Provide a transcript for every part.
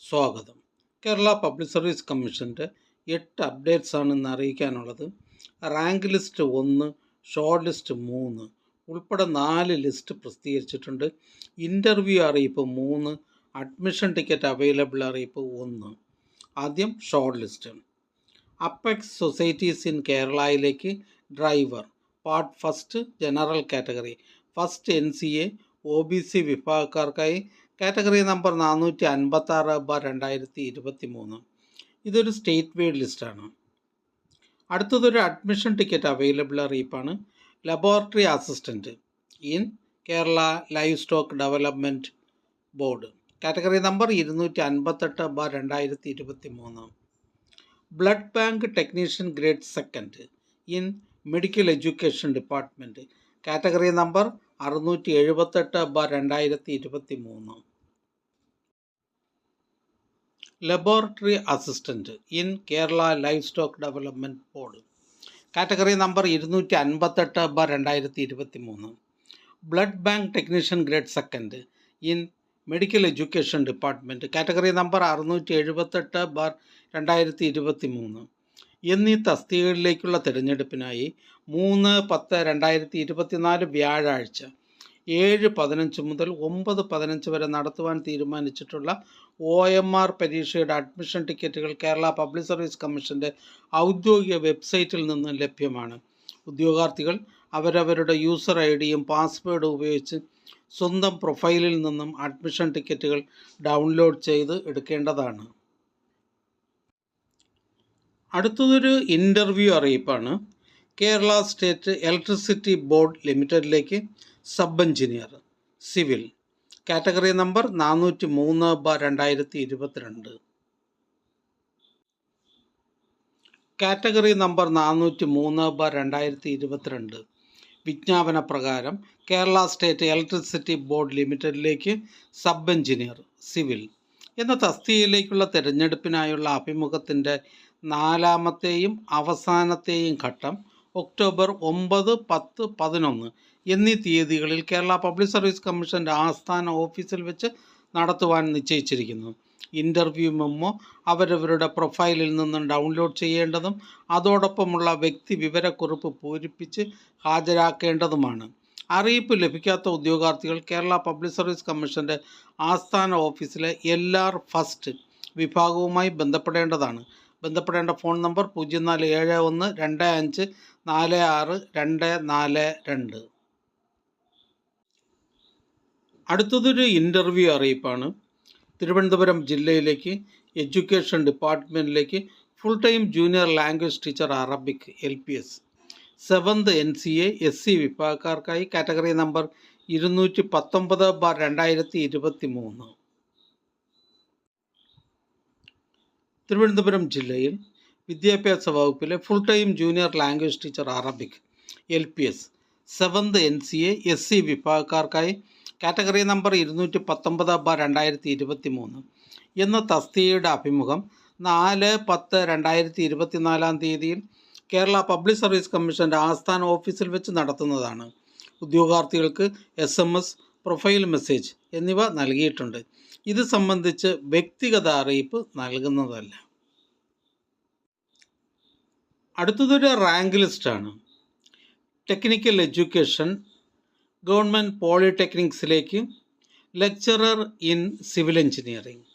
സ്വാഗതം. Kerala public service കമ്മീഷൻ്റെ 8 updates ആണ് ഇന്ന് അറിയിക്കാനുള്ളത്. റാങ്ക് ലിസ്റ്റ് 1, ഷോർട്ട് ലിസ്റ്റ് 3 ഉൾപ്പെടെ 4 ലിസ്റ്റ് പ്രസിദ്ധീകരിച്ചിട്ടുണ്ട്. ഇൻ്റർവ്യൂ അറിയിപ്പ് 3, അഡ്മിഷൻ ടിക്കറ്റ് അവൈലബിൾ അറിയിപ്പ് 1. ആദ്യം shortlist. Apex societies in കേരളയിലേക്ക് driver part first general category first NCA OBC വിഭാഗക്കാർക്കായി കാറ്റഗറി നമ്പർ 456/2023. ഇതൊരു സ്റ്റേറ്റ് വൈഡ് ലിസ്റ്റാണ്. അടുത്തതൊരു അഡ്മിഷൻ ടിക്കറ്റ് അവൈലബിൾ അറിയിപ്പാണ്. Laboratory assistant in Kerala livestock development board category number 258/2023. Blood bank technician grade second in medical education department category number 678/2023. Laboratory assistant in Kerala livestock development board category number 258/2023. Blood bank technician grade second in medical education department category number 678/2023 എന്നീ തസ്തികകളിലേക്കുള്ള തിരഞ്ഞെടുപ്പിനായി 3/10/2024 വ്യാഴാഴ്ച 7:15 മുതൽ 9:15 വരെ നടത്തുവാൻ തീരുമാനിച്ചിട്ടുള്ള OMR പരീക്ഷയുടെ admission ടിക്കറ്റുകൾ Kerala public service കമ്മീഷൻ്റെ ഔദ്യോഗിക വെബ്സൈറ്റിൽ നിന്ന് ലഭ്യമാണ്. ഉദ്യോഗാർത്ഥികൾ അവരവരുടെ യൂസർ ID-യും പാസ്വേഡും ഉപയോഗിച്ച് സ്വന്തം പ്രൊഫൈലിൽ നിന്നും അഡ്മിഷൻ ടിക്കറ്റുകൾ ഡൗൺലോഡ് ചെയ്ത് എടുക്കേണ്ടതാണ്. അടുത്തതൊരു ഇൻ്റർവ്യൂ അറിയിപ്പാണ്. കേരള സ്റ്റേറ്റ് ഇലക്ട്രിസിറ്റി ബോർഡ് ലിമിറ്റഡിലേക്ക് sub engineer civil category number 403/2022. Category number 403/2022 വിജ്ഞാപന പ്രകാരം കേരള സ്റ്റേറ്റ് ഇലക്ട്രിസിറ്റി ബോർഡ് ലിമിറ്റഡിലേക്ക് സബ് എഞ്ചിനീയർ സിവിൽ എന്ന തസ്തികയിലേക്കുള്ള തിരഞ്ഞെടുപ്പിനായുള്ള അഭിമുഖത്തിൻ്റെ 4ാമത്തെയും അവസാനത്തെയും ഘട്ടം ഒക്ടോബർ 9, 10, 11 എന്നീ തീയതികളിൽ കേരള പബ്ലിക് സർവീസ് കമ്മീഷൻ്റെ ആസ്ഥാന ഓഫീസിൽ വെച്ച് നടത്തുവാൻ നിശ്ചയിച്ചിരിക്കുന്നു. ഇൻ്റർവ്യൂ മെമ്മോ അവരവരുടെ പ്രൊഫൈലിൽ നിന്നും ഡൗൺലോഡ് ചെയ്യേണ്ടതും അതോടൊപ്പമുള്ള വ്യക്തി വിവരക്കുറിപ്പ് പൂരിപ്പിച്ച് ഹാജരാക്കേണ്ടതുമാണ്. അറിയിപ്പ് ലഭിക്കാത്ത ഉദ്യോഗാർത്ഥികൾ കേരള പബ്ലിക് സർവീസ് കമ്മീഷൻ്റെ ആസ്ഥാന ഓഫീസിലെ LR ഫസ്റ്റ് വിഭാഗവുമായി ബന്ധപ്പെടേണ്ടതാണ്. ബന്ധപ്പെടേണ്ട ഫോൺ നമ്പർ 0471254642. അടുത്തതൊരു ഇൻ്റർവ്യൂ അറിയിപ്പാണ്. തിരുവനന്തപുരം ജില്ലയിലേക്ക് എഡ്യൂക്കേഷൻ ഡിപ്പാർട്ട്മെൻറ്റിലേക്ക് full time junior language teacher Arabic LPS 7th NCA SC വിഭാഗക്കാർക്കായി കാറ്റഗറി നമ്പർ 219/2023. തിരുവനന്തപുരം ജില്ലയിൽ വിദ്യാഭ്യാസ വകുപ്പിലെ full time junior language teacher Arabic LPS 7th NCA SC വിഭാഗക്കാർക്കായി കാറ്റഗറി നമ്പർ 219/2023 എന്ന തസ്തികയുടെ അഭിമുഖം 4/10/2024 കേരള പബ്ലിക് സർവീസ് കമ്മീഷൻ്റെ ആസ്ഥാന ഓഫീസിൽ വെച്ച് നടത്തുന്നതാണ്. ഉദ്യോഗാർത്ഥികൾക്ക് SMS, പ്രൊഫൈൽ മെസ്സേജ് എന്നിവ നൽകിയിട്ടുണ്ട്. ഇത് സംബന്ധിച്ച് വ്യക്തിഗത അറിയിപ്പ് നൽകുന്നതല്ല. അടുത്തതൊരു റാങ്ക് ലിസ്റ്റാണ്. ടെക്നിക്കൽ എഡ്യൂക്കേഷൻ ഗവൺമെൻറ് പോളിടെക്നിക്സിലേക്ക് lecturer in civil engineering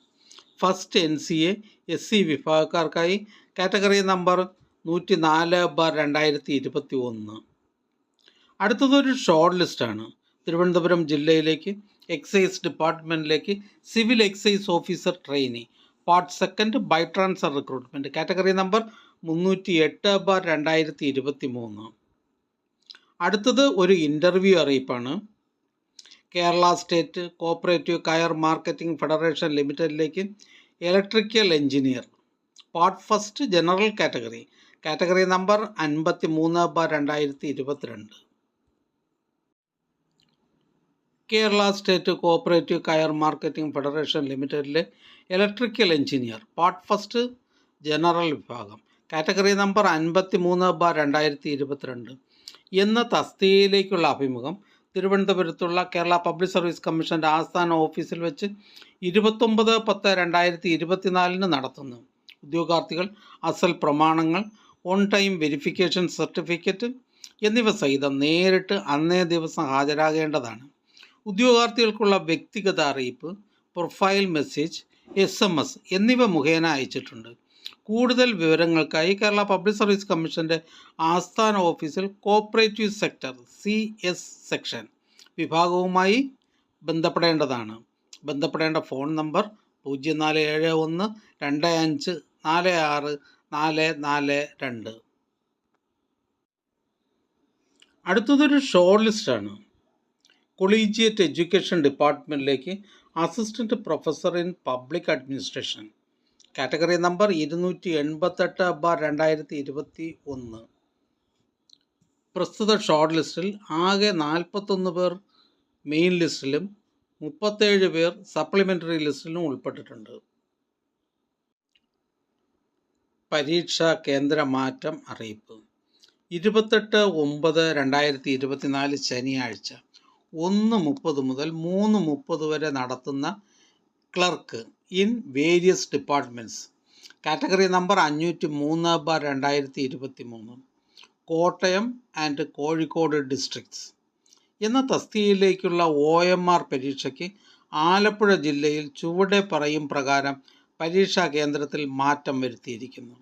first NCA SC വിഭാഗക്കാർക്കായി കാറ്റഗറി നമ്പർ 104/2021. അടുത്തതൊരു ഷോർട്ട് ലിസ്റ്റാണ്. തിരുവനന്തപുരം ജില്ലയിലേക്ക് എക്സൈസ് ഡിപ്പാർട്ട്മെൻറ്റിലേക്ക് civil excise officer trainee part second by transfer recruitment category number 308/2023. അടുത്തത് ഒരു ഇൻ്റർവ്യൂ അറിയിപ്പാണ്. Kerala state cooperative coir marketing federation ലിമിറ്റഡിലേക്ക് electrical engineer part first general category number 53/2022. Kerala state cooperative coir marketing federation ലിമിറ്റഡിലെ electrical engineer part first general വിഭാഗം category number 53/2022 എന്ന തസ്തികയിലേക്കുള്ള അഭിമുഖം തിരുവനന്തപുരത്തുള്ള Kerala public service കമ്മീഷൻ്റെ ആസ്ഥാന ഓഫീസിൽ വെച്ച് 29/10/2024 നടത്തുന്നു. ഉദ്യോഗാർത്ഥികൾ അസൽ പ്രമാണങ്ങൾ, ഓൺ ടൈം വെരിഫിക്കേഷൻ സർട്ടിഫിക്കറ്റ് എന്നിവ സഹിതം നേരിട്ട് അന്നേ ദിവസം ഹാജരാകേണ്ടതാണ്. ഉദ്യോഗാർത്ഥികൾക്കുള്ള വ്യക്തിഗത അറിയിപ്പ്, പ്രൊഫൈൽ മെസ്സേജ്, SMS എന്നിവ മുഖേന അയച്ചിട്ടുണ്ട്. കൂടുതൽ വിവരങ്ങൾക്കായി കേരള പബ്ലിക് സർവീസ് കമ്മീഷൻ്റെ ആസ്ഥാന ഓഫീസിൽ കോപ്പറേറ്റീവ് സെക്ടർ CS സെക്ഷൻ വിഭാഗവുമായി ബന്ധപ്പെടേണ്ടതാണ്. ബന്ധപ്പെടേണ്ട ഫോൺ നമ്പർ 047125464442. അടുത്തതൊരു ഷോർട്ട് ലിസ്റ്റാണ്. കൊളീജിയറ്റ് എഡ്യൂക്കേഷൻ ഡിപ്പാർട്ട്മെൻറ്റിലേക്ക് assistant professor in public administration, category number 288/2021. പ്രസ്തുത ഷോർട്ട് ലിസ്റ്റിൽ ആകെ 41 പേർ മെയിൻ ലിസ്റ്റിലും 37 പേർ സപ്ലിമെൻ്ററി ലിസ്റ്റിലും ഉൾപ്പെട്ടിട്ടുണ്ട്. പരീക്ഷാ കേന്ദ്ര മാറ്റം അറിയിപ്പ്. 28/9/2024 ശനിയാഴ്ച 1:30 മുതൽ 3:30 വരെ നടത്തുന്ന clerk in various departments, category number 503/2023, Kottayam and Kozhikode districts എന്ന തസ്തികയിലേക്കുള്ള OMR പരീക്ഷയ്ക്ക് ആലപ്പുഴ ജില്ലയിൽ ചുവടെ പറയും പ്രകാരം പരീക്ഷാ കേന്ദ്രത്തിൽ മാറ്റം വരുത്തിയിരിക്കുന്നു.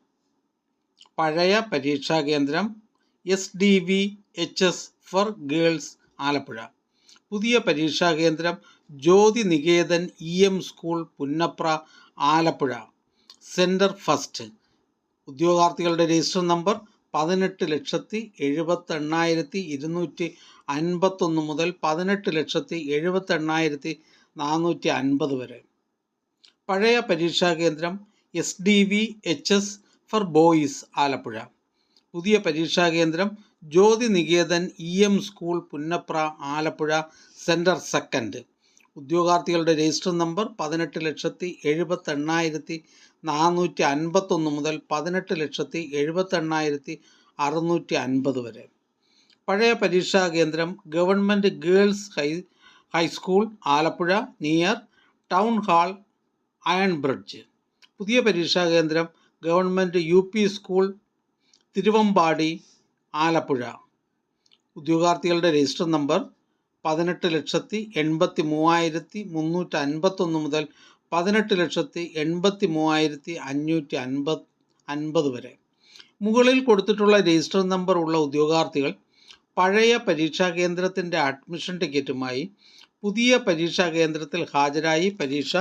പഴയ പരീക്ഷാ കേന്ദ്രം SDVHS ഫോർ ഗേൾസ് ആലപ്പുഴ. പുതിയ പരീക്ഷാ കേന്ദ്രം Jyothi Niketan EM school Punnapra Alappuzha. Centre first. ഉദ്യോഗാർത്ഥികളുടെ രജിസ്റ്റർ നമ്പർ 18,78,251 മുതൽ 18,78,450 വരെ. പഴയ പരീക്ഷാ കേന്ദ്രം SDVHS ഫോർ ബോയ്സ് ആലപ്പുഴ. പുതിയ പരീക്ഷാ കേന്ദ്രം Jyothi Niketan EM school Punnapra Alappuzha. Centre second. ഉദ്യോഗാർത്ഥികളുടെ രജിസ്റ്റർ നമ്പർ 18,78,451 മുതൽ 18,78,650 വരെ. പഴയ പരീക്ഷാ കേന്ദ്രം government girls high school Alappuzha near town hall iron bridge. പുതിയ പരീക്ഷാ കേന്ദ്രം government UP school Thiruvambadi Alappuzha. ഉദ്യോഗാർത്ഥികളുടെ രജിസ്റ്റർ നമ്പർ 18,83,351 മുതൽ 18,83,550 വരെ. മുകളിൽ കൊടുത്തിട്ടുള്ള രജിസ്റ്റർ നമ്പർ ഉള്ള ഉദ്യോഗാർത്ഥികൾ പഴയ പരീക്ഷാ കേന്ദ്രത്തിൻ്റെ അഡ്മിഷൻ ടിക്കറ്റുമായി പുതിയ പരീക്ഷാ കേന്ദ്രത്തിൽ ഹാജരായി പരീക്ഷ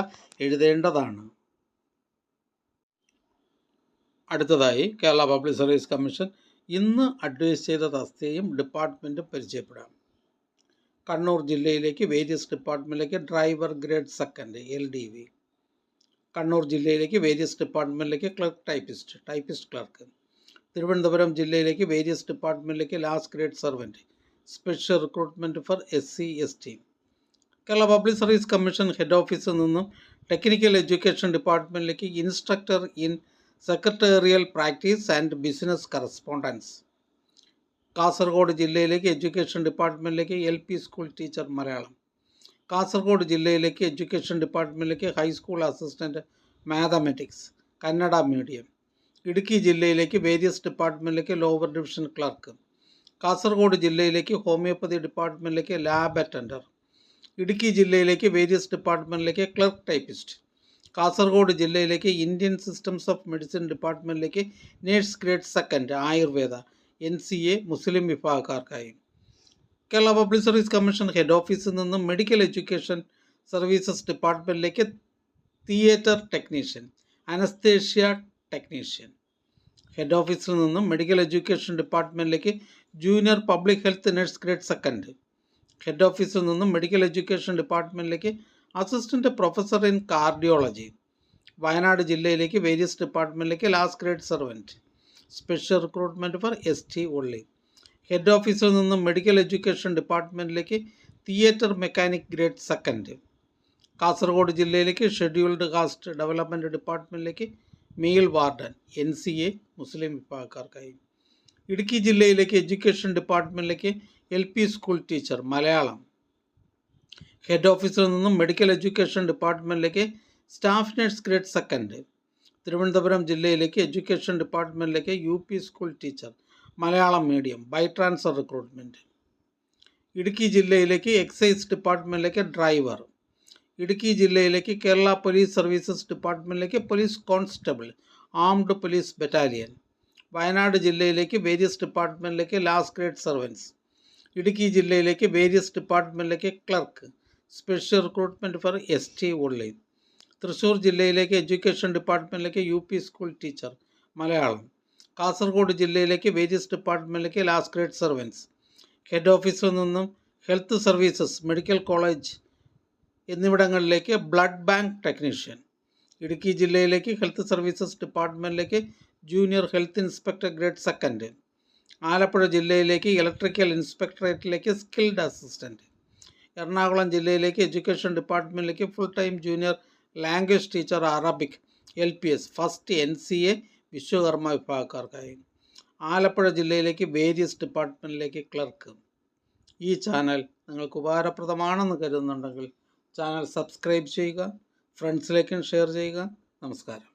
എഴുതേണ്ടതാണ്. അടുത്തതായി കേരള പബ്ലിക് സർവീസ് കമ്മീഷൻ ഇന്ന് അഡ്വൈസ് ചെയ്ത തസ്തികയും ഡിപ്പാർട്ട്മെൻറ്റും പരിചയപ്പെടാം. കണ്ണൂർ ജില്ലയിലേക്ക് വേരിയസ് ഡിപ്പാർട്ട്മെൻറ്റിലേക്ക് driver grade second LDV. Kannur ജില്ലയിലേക്ക് വേരിയസ് ഡിപ്പാർട്ട്മെൻറ്റിലേക്ക് ക്ലർക്ക് ടൈപ്പിസ്റ്റ് ക്ലർക്ക്. തിരുവനന്തപുരം ജില്ലയിലേക്ക് വേരിയസ് ഡിപ്പാർട്ട്മെൻറ്റിലേക്ക് last grade servant, special recruitment for SC/ST. Kerala public service commission head office നിന്നും ടെക്നിക്കൽ എഡ്യൂക്കേഷൻ ഡിപ്പാർട്ട്മെൻറ്റിലേക്ക് instructor in secretarial practice and business correspondence. Kasaragod ജില്ലയിലേക്ക് education ഡിപ്പാർട്ട്മെൻറ്റിലേക്ക് LP school teacher Malayalam. Kasaragod ജില്ലയിലേക്ക് education ഡിപ്പാർട്ട്മെൻറ്റിലേക്ക് high school assistant mathematics Kannada medium. Idukki ജില്ലയിലേക്ക് various ഡിപ്പാർട്ട്മെൻറ്റിലേക്ക് lower division clerk. Kasaragod ജില്ലയിലേക്ക് homoeopathy ഡിപ്പാർട്ട്മെൻറ്റിലേക്ക് ലാബ് അറ്റൻഡർ. ഇടുക്കി ജില്ലയിലേക്ക് വേരിയസ് ഡിപ്പാർട്ട്മെൻറ്റിലേക്ക് ക്ലർക്ക് ടൈപ്പിസ്റ്റ്. കാസർഗോഡ് ജില്ലയിലേക്ക് ഇന്ത്യൻ സിസ്റ്റംസ് ഓഫ് മെഡിസിൻ ഡിപ്പാർട്ട്മെൻറ്റിലേക്ക് nurse grade second Ayurveda NCA Muslim വിഭാഗക്കാർക്കായി. Kerala public service commission head office നിന്നും മെഡിക്കൽ എഡ്യൂക്കേഷൻ സർവീസസ് ഡിപ്പാർട്ട്മെൻറ്റിലേക്ക് theatre technician anaesthesia technician. Head office നിന്നും മെഡിക്കൽ എഡ്യൂക്കേഷൻ ഡിപ്പാർട്ട്മെൻറ്റിലേക്ക് junior public health nurse grade second. Head office നിന്നും medical education ഡിപ്പാർട്ട്മെൻറ്റിലേക്ക് assistant professor in cardiology. Wayanad ജില്ലയിലേക്ക് various ഡിപ്പാർട്ട്മെൻറ്റിലേക്ക് last grade servant, special recruitment for ST only. Head office നിന്നും medical education ഡിപ്പാർട്ട്മെൻറ്റിലേക്ക് theatre mechanic grade second. Kasaragod ജില്ലയിലേക്ക് scheduled caste development ഡിപ്പാർട്ട്മെൻറ്റിലേക്ക് male warden NCA Muslim വിഭാഗക്കാർക്കായി. ഇടുക്കി ജില്ലയിലേക്ക് എഡ്യൂക്കേഷൻ ഡിപ്പാർട്ട്മെൻറ്റിലേക്ക് LP school teacher Malayalam. Head office നിന്നും മെഡിക്കൽ എഡ്യൂക്കേഷൻ ഡിപ്പാർട്ട്മെൻറ്റിലേക്ക് staff nurse grade second. Thiruvananthapuram ജില്ലയിലേക്ക് എഡ്യൂക്കേഷൻ ഡിപ്പാർട്ട്മെൻറ്റിലേക്ക് UP school teacher Malayalam medium by transfer recruitment. Idukki ജില്ലയിലേക്ക് എക്സൈസ് ഡിപ്പാർട്ട്മെൻറ്റിലേക്ക് ഡ്രൈവർ. ഇടുക്കി ജില്ലയിലേക്ക് കേരള പോലീസ് സർവീസസ് ഡിപ്പാർട്ട്മെൻറ്റിലേക്ക് police constable armed police battalion. Wayanad ജില്ലയിലേക്ക് വേരിയസ് ഡിപ്പാർട്ട്മെൻറ്റിലേക്ക് ലാസ്റ്റ് ഗ്രേഡ് സർവൻസ്. ഇടുക്കി ജില്ലയിലേക്ക് വേരിയസ് ഡിപ്പാർട്ട്മെൻറ്റിലേക്ക് clerk special recruitment for ST online. Thrissur ജില്ലയിലേക്ക് എഡ്യൂക്കേഷൻ ഡിപ്പാർട്ട്മെൻറ്റിലേക്ക് UP school teacher Malayalam. Kasaragod ജില്ലയിലേക്ക് വേരിയസ് ഡിപ്പാർട്ട്മെൻറ്റിലേക്ക് last grade servants. Head office നിന്നും ഹെൽത്ത് സർവീസസ് മെഡിക്കൽ കോളേജ് എന്നിവിടങ്ങളിലേക്ക് ബ്ലഡ് ബാങ്ക് ടെക്നീഷ്യൻ. ഇടുക്കി ജില്ലയിലേക്ക് ഹെൽത്ത് സർവീസസ് ഡിപ്പാർട്ട്മെൻറ്റിലേക്ക് junior health inspector grade second. Alappuzha ജില്ലയിലേക്ക് ഇലക്ട്രിക്കൽ ഇൻസ്പെക്ടറേറ്റിലേക്ക് സ്കിൽഡ് അസിസ്റ്റൻറ്റ്. എറണാകുളം ജില്ലയിലേക്ക് എഡ്യൂക്കേഷൻ ഡിപ്പാർട്ട്മെൻറ്റിലേക്ക് full time junior language teacher Arabic LPS first NCA Vishwakarma വിഭാഗക്കാർക്കായി. ആലപ്പുഴ ജില്ലയിലേക്ക് various ഡിപ്പാർട്ട്മെൻറ്റിലേക്ക് ക്ലർക്ക്. ഈ ചാനൽ നിങ്ങൾക്ക് ഉപകാരപ്രദമാണെന്ന് കരുതുന്നുണ്ടെങ്കിൽ ചാനൽ സബ്സ്ക്രൈബ് ചെയ്യുക, ഫ്രണ്ട്സിലേക്കും ഷെയർ ചെയ്യുക. നമസ്കാരം.